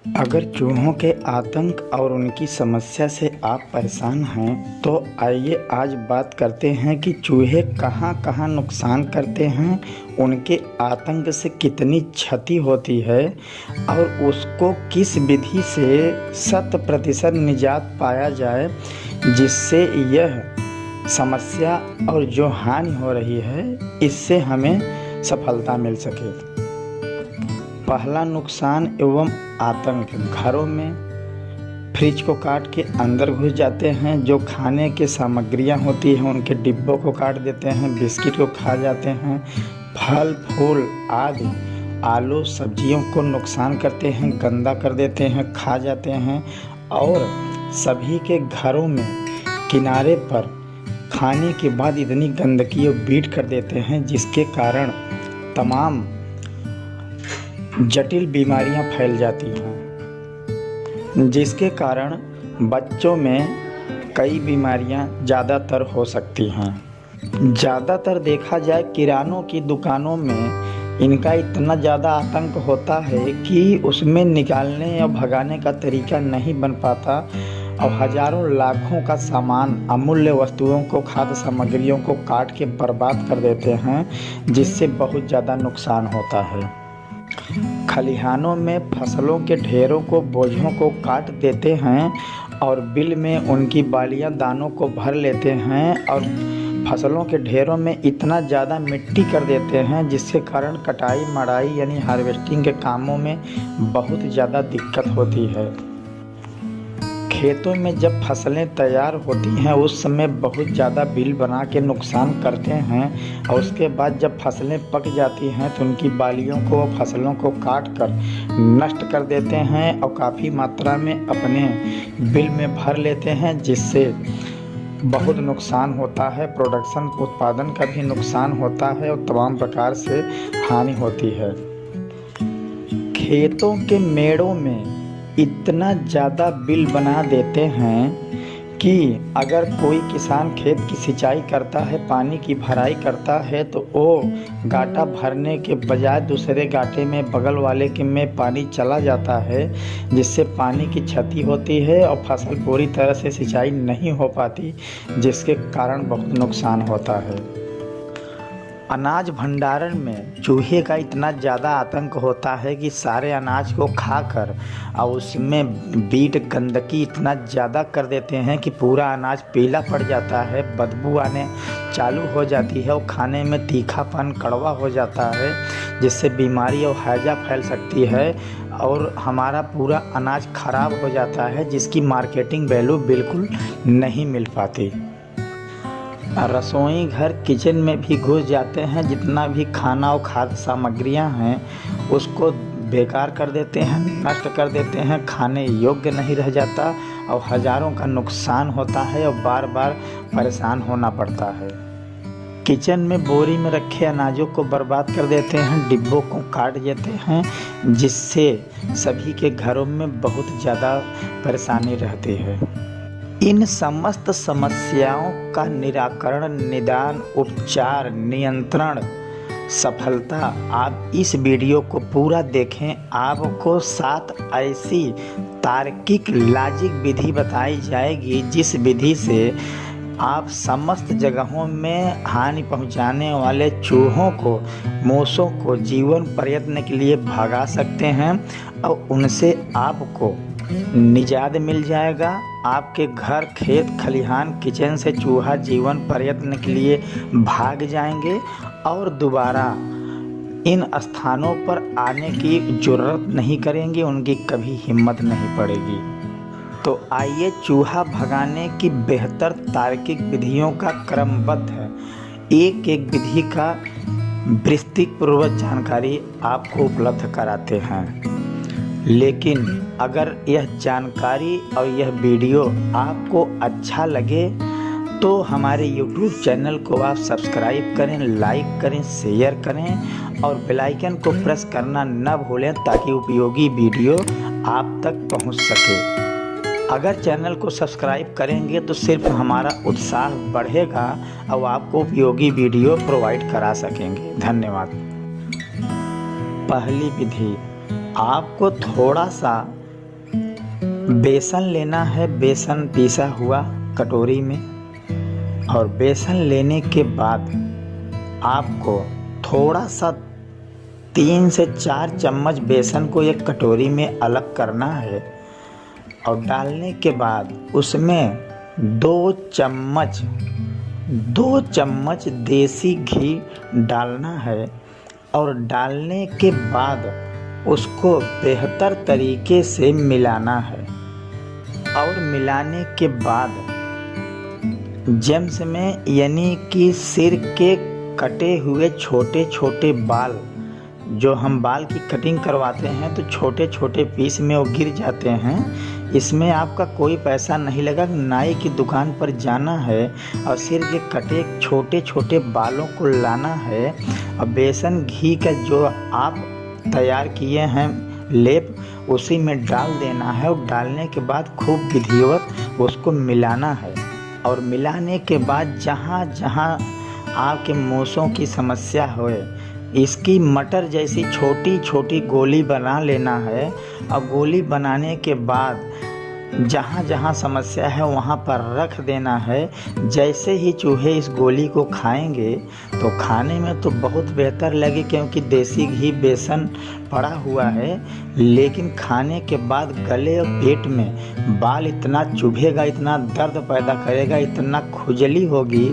अगर चूहों के आतंक और उनकी समस्या से आप परेशान हैं तो आइए आज बात करते हैं कि चूहे कहाँ कहाँ नुकसान करते हैं, उनके आतंक से कितनी क्षति होती है और उसको किस विधि से 100% निजात पाया जाए जिससे यह समस्या और जो हानि हो रही है इससे हमें सफलता मिल सके। पहला नुकसान एवं आतंक, घरों में फ्रिज को काट के अंदर घुस जाते हैं, जो खाने की सामग्रियां होती हैं उनके डिब्बों को काट देते हैं, बिस्किट को खा जाते हैं, फल फूल आदि आलू सब्जियों को नुकसान करते हैं, गंदा कर देते हैं, खा जाते हैं और सभी के घरों में किनारे पर खाने के बाद इतनी गंदगी और बीट कर देते हैं जिसके कारण तमाम जटिल बीमारियां फैल जाती हैं, जिसके कारण बच्चों में कई बीमारियां ज़्यादातर हो सकती हैं। ज़्यादातर देखा जाए किरानों की दुकानों में इनका इतना ज़्यादा आतंक होता है कि उसमें निकालने या भगाने का तरीका नहीं बन पाता और हजारों लाखों का सामान, अमूल्य वस्तुओं को, खाद्य सामग्रियों को काट के बर्बाद कर देते हैं जिससे बहुत ज़्यादा नुकसान होता है। खलिहानों में फसलों के ढेरों को, बोझों को काट देते हैं और बिल में उनकी बालियां दानों को भर लेते हैं और फसलों के ढेरों में इतना ज़्यादा मिट्टी कर देते हैं जिसके कारण कटाई मड़ाई यानी हार्वेस्टिंग के कामों में बहुत ज़्यादा दिक्कत होती है। खेतों में जब फसलें तैयार होती हैं उस समय बहुत ज़्यादा बिल बना के नुकसान करते हैं और उसके बाद जब फसलें पक जाती हैं तो उनकी बालियों को, फसलों को काट कर नष्ट कर देते हैं और काफ़ी मात्रा में अपने बिल में भर लेते हैं जिससे बहुत नुकसान होता है। प्रोडक्शन, उत्पादन का भी नुकसान होता है और तमाम प्रकार से हानि होती है। खेतों के मेड़ों में इतना ज़्यादा बिल बना देते हैं कि अगर कोई किसान खेत की सिंचाई करता है, पानी की भराई करता है तो वो गाटा भरने के बजाय दूसरे गाटे में, बगल वाले के में पानी चला जाता है जिससे पानी की क्षति होती है और फसल पूरी तरह से सिंचाई नहीं हो पाती जिसके कारण बहुत नुकसान होता है। अनाज भंडारण में चूहे का इतना ज़्यादा आतंक होता है कि सारे अनाज को खाकर और उसमें बीट गंदगी इतना ज़्यादा कर देते हैं कि पूरा अनाज पीला पड़ जाता है, बदबू आने चालू हो जाती है और खाने में तीखापन, कड़वा हो जाता है जिससे बीमारी और हैजा फैल सकती है और हमारा पूरा अनाज खराब हो जाता है जिसकी मार्केटिंग वैल्यू बिल्कुल नहीं मिल पाती। रसोई घर, किचन में भी घुस जाते हैं, जितना भी खाना और खाद्य सामग्रियां हैं उसको बेकार कर देते हैं, नष्ट कर देते हैं, खाने योग्य नहीं रह जाता और हज़ारों का नुकसान होता है और बार बार परेशान होना पड़ता है। किचन में बोरी में रखे अनाजों को बर्बाद कर देते हैं, डिब्बों को काट देते हैं जिससे सभी के घरों में बहुत ज़्यादा परेशानी रहती है। इन समस्त समस्याओं का निराकरण, निदान, उपचार, नियंत्रण, सफलता आप इस वीडियो को पूरा देखें। आपको 7 ऐसी तार्किक लॉजिक विधि बताई जाएगी जिस विधि से आप समस्त जगहों में हानि पहुंचाने वाले चूहों को, मूसों को जीवन प्रयत्न के लिए भगा सकते हैं और उनसे आपको निजात मिल जाएगा। आपके घर, खेत, खलिहान, किचन से चूहा जीवन प्रयत्न के लिए भाग जाएंगे और दोबारा इन स्थानों पर आने की जरूरत नहीं करेंगे, उनकी कभी हिम्मत नहीं पड़ेगी। तो आइए चूहा भगाने की बेहतर तार्किक विधियों का क्रमबद्ध है एक एक विधि का विस्तृत जानकारी आपको उपलब्ध कराते हैं। लेकिन अगर यह जानकारी और यह वीडियो आपको अच्छा लगे तो हमारे YouTube चैनल को आप सब्सक्राइब करें, लाइक करें, शेयर करें और बेल आइकन को प्रेस करना न भूलें ताकि उपयोगी वीडियो आप तक पहुंच सके। अगर चैनल को सब्सक्राइब करेंगे तो सिर्फ हमारा उत्साह बढ़ेगा और आपको उपयोगी वीडियो प्रोवाइड करा सकेंगे। धन्यवाद। पहली विधि, आपको थोड़ा सा बेसन लेना है, बेसन पीसा हुआ कटोरी में। और बेसन लेने के बाद आपको थोड़ा सा 3 से 4 चम्मच बेसन को एक कटोरी में अलग करना है। और डालने के बाद उसमें 2 चम्मच देसी घी डालना है। और डालने के बाद उसको बेहतर तरीके से मिलाना है। और मिलाने के बाद जेम्स में यानी कि सिर के कटे हुए छोटे छोटे बाल, जो हम बाल की कटिंग करवाते हैं तो छोटे छोटे पीस में वो गिर जाते हैं। इसमें आपका कोई पैसा नहीं लगा, नाई की दुकान पर जाना है और सिर के कटे छोटे छोटे बालों को लाना है। और बेसन घी का जो आप तैयार किए हैं लेप, उसी में डाल देना है। और डालने के बाद खूब विधिवत उसको मिलाना है। और मिलाने के बाद जहाँ जहाँ आपके मूँछों की समस्या होए, इसकी मटर जैसी छोटी छोटी गोली बना लेना है। और गोली बनाने के बाद जहाँ जहाँ समस्या है वहाँ पर रख देना है। जैसे ही चूहे इस गोली को खाएंगे तो खाने में तो बहुत बेहतर लगे, क्योंकि देसी घी बेसन पड़ा हुआ है। लेकिन खाने के बाद गले और पेट में बाल इतना चुभेगा, इतना दर्द पैदा करेगा, इतना खुजली होगी,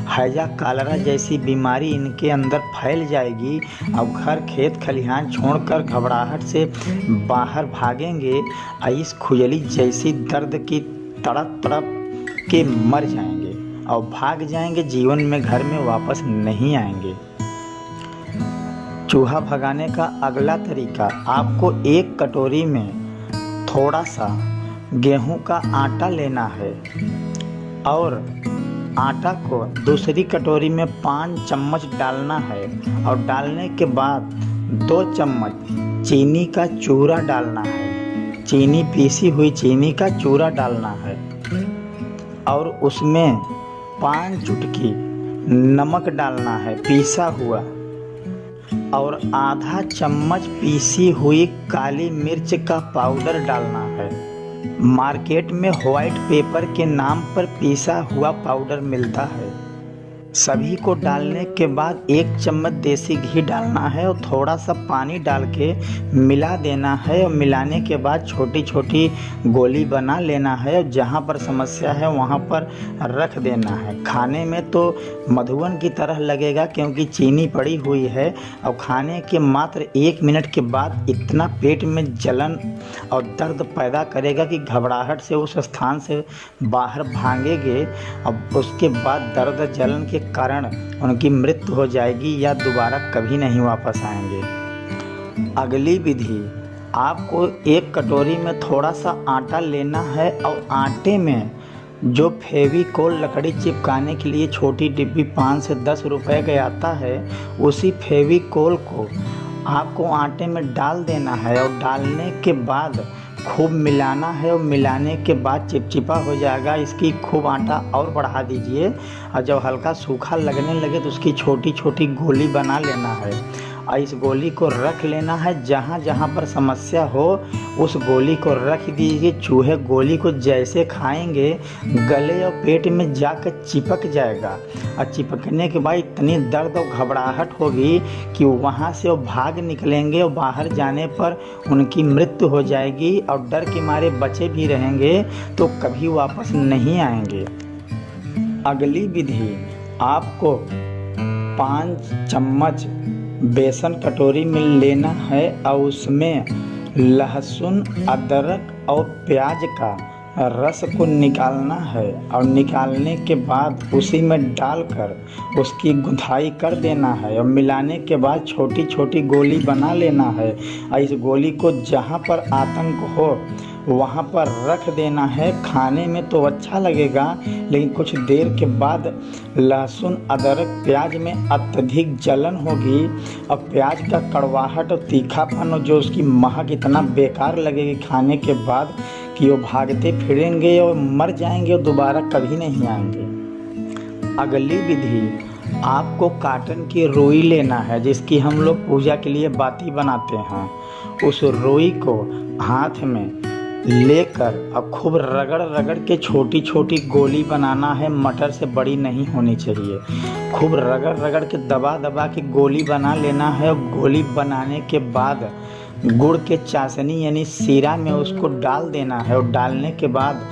हैजा कालरा जैसी बीमारी इनके अंदर फैल जाएगी। अब घर खेत खलिहान छोड़कर घबराहट से बाहर भागेंगे और इस खुजली जैसी दर्द की तड़प तड़प के मर जाएंगे और भाग जाएंगे, जीवन में घर में वापस नहीं आएंगे। चूहा भगाने का अगला तरीका, आपको एक कटोरी में थोड़ा सा गेहूं का आटा लेना है। और आटा को दूसरी कटोरी में 5 चम्मच डालना है। और डालने के बाद 2 चम्मच चीनी का चूरा डालना है। चीनी, पीसी हुई चीनी का चूरा डालना है। और उसमें 5 चुटकी नमक डालना है, पीसा हुआ। और आधा चम्मच पीसी हुई काली मिर्च का पाउडर डालना है। मार्केट में व्हाइट पेपर के नाम पर पीसा हुआ पाउडर मिलता है। सभी को डालने के बाद 1 चम्मच देसी घी डालना है और थोड़ा सा पानी डाल के मिला देना है। और मिलाने के बाद छोटी छोटी गोली बना लेना है और जहाँ पर समस्या है वहाँ पर रख देना है। खाने में तो मधुवन की तरह लगेगा, क्योंकि चीनी पड़ी हुई है। और खाने के मात्र 1 मिनट के बाद इतना पेट में जलन और दर्द पैदा करेगा कि घबराहट से उस स्थान से बाहर भागेंगे। अब उसके बाद दर्द जलन के कारण उनकी मृत्यु हो जाएगी या दोबारा कभी नहीं वापस आएंगे। अगली विधि, आपको एक कटोरी में थोड़ा सा आटा लेना है और आटे में जो फेविकोल लकड़ी चिपकाने के लिए छोटी डिब्बी 5 से 10 रुपए का आता है, उसी फेविकोल को आपको आटे में डाल देना है। और डालने के बाद खूब मिलाना है। और मिलाने के बाद चिपचिपा हो जाएगा, इसकी खूब आटा और बढ़ा दीजिए। और जब हल्का सूखा लगने लगे तो उसकी छोटी छोटी गोली बना लेना है। और इस गोली को रख लेना है, जहाँ जहाँ पर समस्या हो उस गोली को रख दीजिए। चूहे गोली को जैसे खाएंगे गले और पेट में जाकर चिपक जाएगा। और चिपकने के बाद इतनी दर्द और घबराहट होगी कि वहाँ से वो भाग निकलेंगे और बाहर जाने पर उनकी मृत्यु हो जाएगी। और डर के मारे बचे भी रहेंगे तो कभी वापस नहीं आएंगे। अगली विधि, आपको 5 चम्मच बेसन कटोरी में लेना है और उसमें लहसुन, अदरक और प्याज का रस को निकालना है। और निकालने के बाद उसी में डालकर उसकी गुथाई कर देना है। और मिलाने के बाद छोटी छोटी गोली बना लेना है। और इस गोली को जहाँ पर आतंक हो वहाँ पर रख देना है। खाने में तो अच्छा लगेगा, लेकिन कुछ देर के बाद लहसुन, अदरक, प्याज में अत्यधिक जलन होगी। और प्याज का कड़वाहट और तीखापन और जो उसकी महक इतना बेकार लगेगी खाने के बाद कि वो भागते फिरेंगे और मर जाएंगे और दोबारा कभी नहीं आएंगे। अगली विधि, आपको काटन की रुई लेना है, जिसकी हम लोग पूजा के लिए बाती बनाते हैं। उस रुई को हाथ में लेकर अब खूब रगड़ रगड़ के छोटी छोटी गोली बनाना है। मटर से बड़ी नहीं होनी चाहिए। खूब रगड़ रगड़ के दबा दबा के गोली बना लेना है। और गोली बनाने के बाद गुड़ के चाशनी यानी शीरा में उसको डाल देना है। और डालने के बाद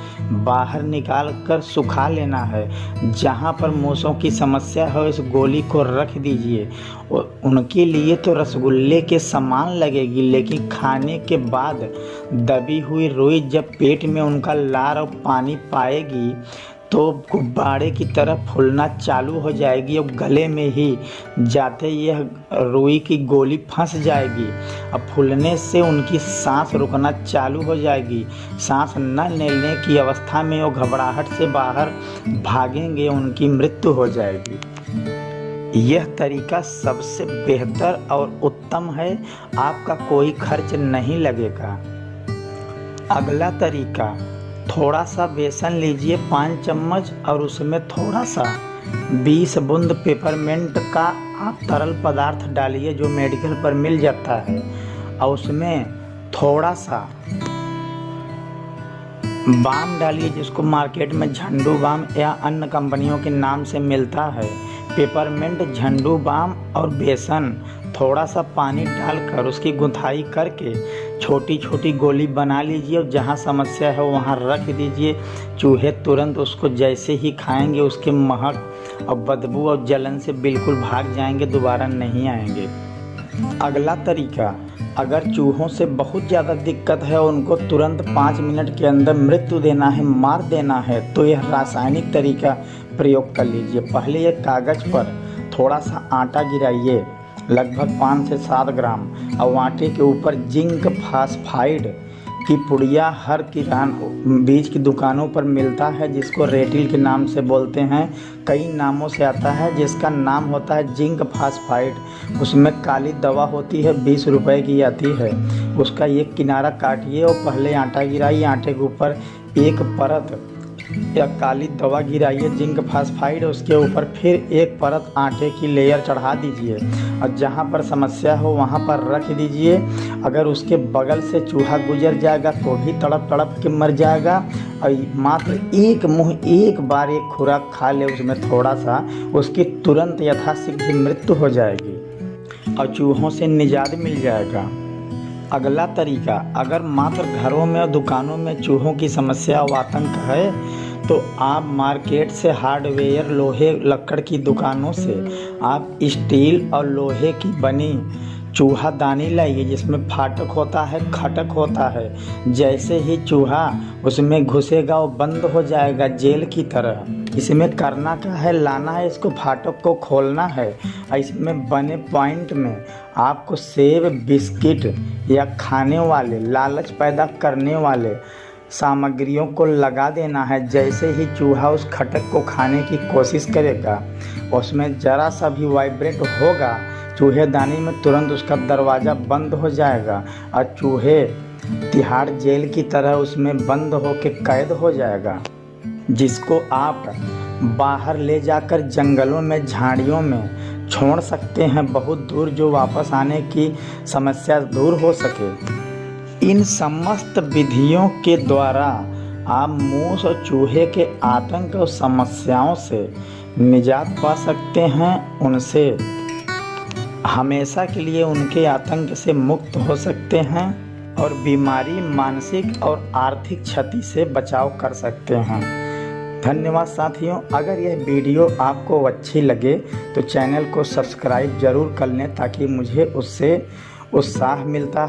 बाहर निकाल कर सुखा लेना है। जहाँ पर मूसों की समस्या है इस गोली को रख दीजिए। और उनके लिए तो रसगुल्ले के समान लगेगी, लेकिन खाने के बाद दबी हुई रुई जब पेट में उनका लार और पानी पाएगी तो गुब्बारे की तरह फूलना चालू हो जाएगी। और गले में ही जाते यह रुई की गोली फंस जाएगी। अब फूलने से उनकी सांस रुकना चालू हो जाएगी। सांस न लेने की अवस्था में वो घबराहट से बाहर भागेंगे, उनकी मृत्यु हो जाएगी। यह तरीका सबसे बेहतर और उत्तम है। आपका कोई खर्च नहीं लगेगा। अगला तरीका, थोड़ा सा बेसन लीजिए 5 चम्मच और उसमें थोड़ा सा 20 बूंद पेपरमेंट का आप तरल पदार्थ डालिए जो मेडिकल पर मिल जाता है। और उसमें थोड़ा सा बाम डालिए जिसको मार्केट में झंडू बाम या अन्य कंपनियों के नाम से मिलता है। पेपरमेंट, झंडू बाम और बेसन, थोड़ा सा पानी डालकर उसकी गुंथाई करके छोटी छोटी गोली बना लीजिए। और जहाँ समस्या है वहाँ रख दीजिए। चूहे तुरंत उसको जैसे ही खाएंगे उसके महक और बदबू और जलन से बिल्कुल भाग जाएंगे, दोबारा नहीं आएंगे। अगला तरीका, अगर चूहों से बहुत ज़्यादा दिक्कत है और उनको तुरंत 5 मिनट के अंदर मृत्यु देना है, मार देना है, तो यह रासायनिक तरीका प्रयोग कर लीजिए। पहले एक कागज़ पर थोड़ा सा आटा गिराइए, लगभग 5 से 7 ग्राम। और आटे के ऊपर जिंक फास्फाइड की पुड़िया हर बीज की दुकानों पर मिलता है, जिसको रेटिल के नाम से बोलते हैं। कई नामों से आता है, जिसका नाम होता है जिंक फास्फाइड। उसमें काली दवा होती है, 20 रुपए की आती है। उसका एक किनारा काटिए और पहले आटा गिराइए। आटे के ऊपर एक परत या काली दवा गिराइए जिंक फास्फाइड, उसके ऊपर फिर एक परत आटे की लेयर चढ़ा दीजिए। और जहाँ पर समस्या हो वहाँ पर रख दीजिए। अगर उसके बगल से चूहा गुजर जाएगा तो भी तड़प तड़प के मर जाएगा। और मात्र एक बार एक खुराक खा ले उसमें थोड़ा सा, उसकी तुरंत यथाशीघ्र मृत्यु हो जाएगी और चूहों से निजात मिल जाएगा। अगला तरीका, अगर मात्र घरों में और दुकानों में चूहों की समस्या और आतंक है तो आप मार्केट से हार्डवेयर, लोहे लक्कड़ की दुकानों से आप स्टील और लोहे की बनी चूहादानी लाइए, जिसमें फाटक होता है, खटक होता है। जैसे ही चूहा उसमें घुसेगा वो बंद हो जाएगा जेल की तरह। इसमें करना क्या है, लाना है इसको, फाटक को खोलना है। और इसमें बने पॉइंट में आपको सेब, बिस्किट या खाने वाले, लालच पैदा करने वाले सामग्रियों को लगा देना है। जैसे ही चूहा उस खटक को खाने की कोशिश करेगा, उसमें ज़रा सा भी वाइब्रेट होगा चूहेदानी में, तुरंत उसका दरवाज़ा बंद हो जाएगा और चूहे तिहाड़ जेल की तरह उसमें बंद होकर कैद हो जाएगा, जिसको आप बाहर ले जाकर जंगलों में, झाड़ियों में छोड़ सकते हैं बहुत दूर, जो वापस आने की समस्या दूर हो सके। इन समस्त विधियों के द्वारा आप मूस और चूहे के आतंक और समस्याओं से निजात पा सकते हैं। उनसे हमेशा के लिए उनके आतंक से मुक्त हो सकते हैं और बीमारी, मानसिक और आर्थिक क्षति से बचाव कर सकते हैं। धन्यवाद साथियों। अगर यह वीडियो आपको अच्छी लगे तो चैनल को सब्सक्राइब ज़रूर कर लें, ताकि मुझे उससे उत्साह मिलता है।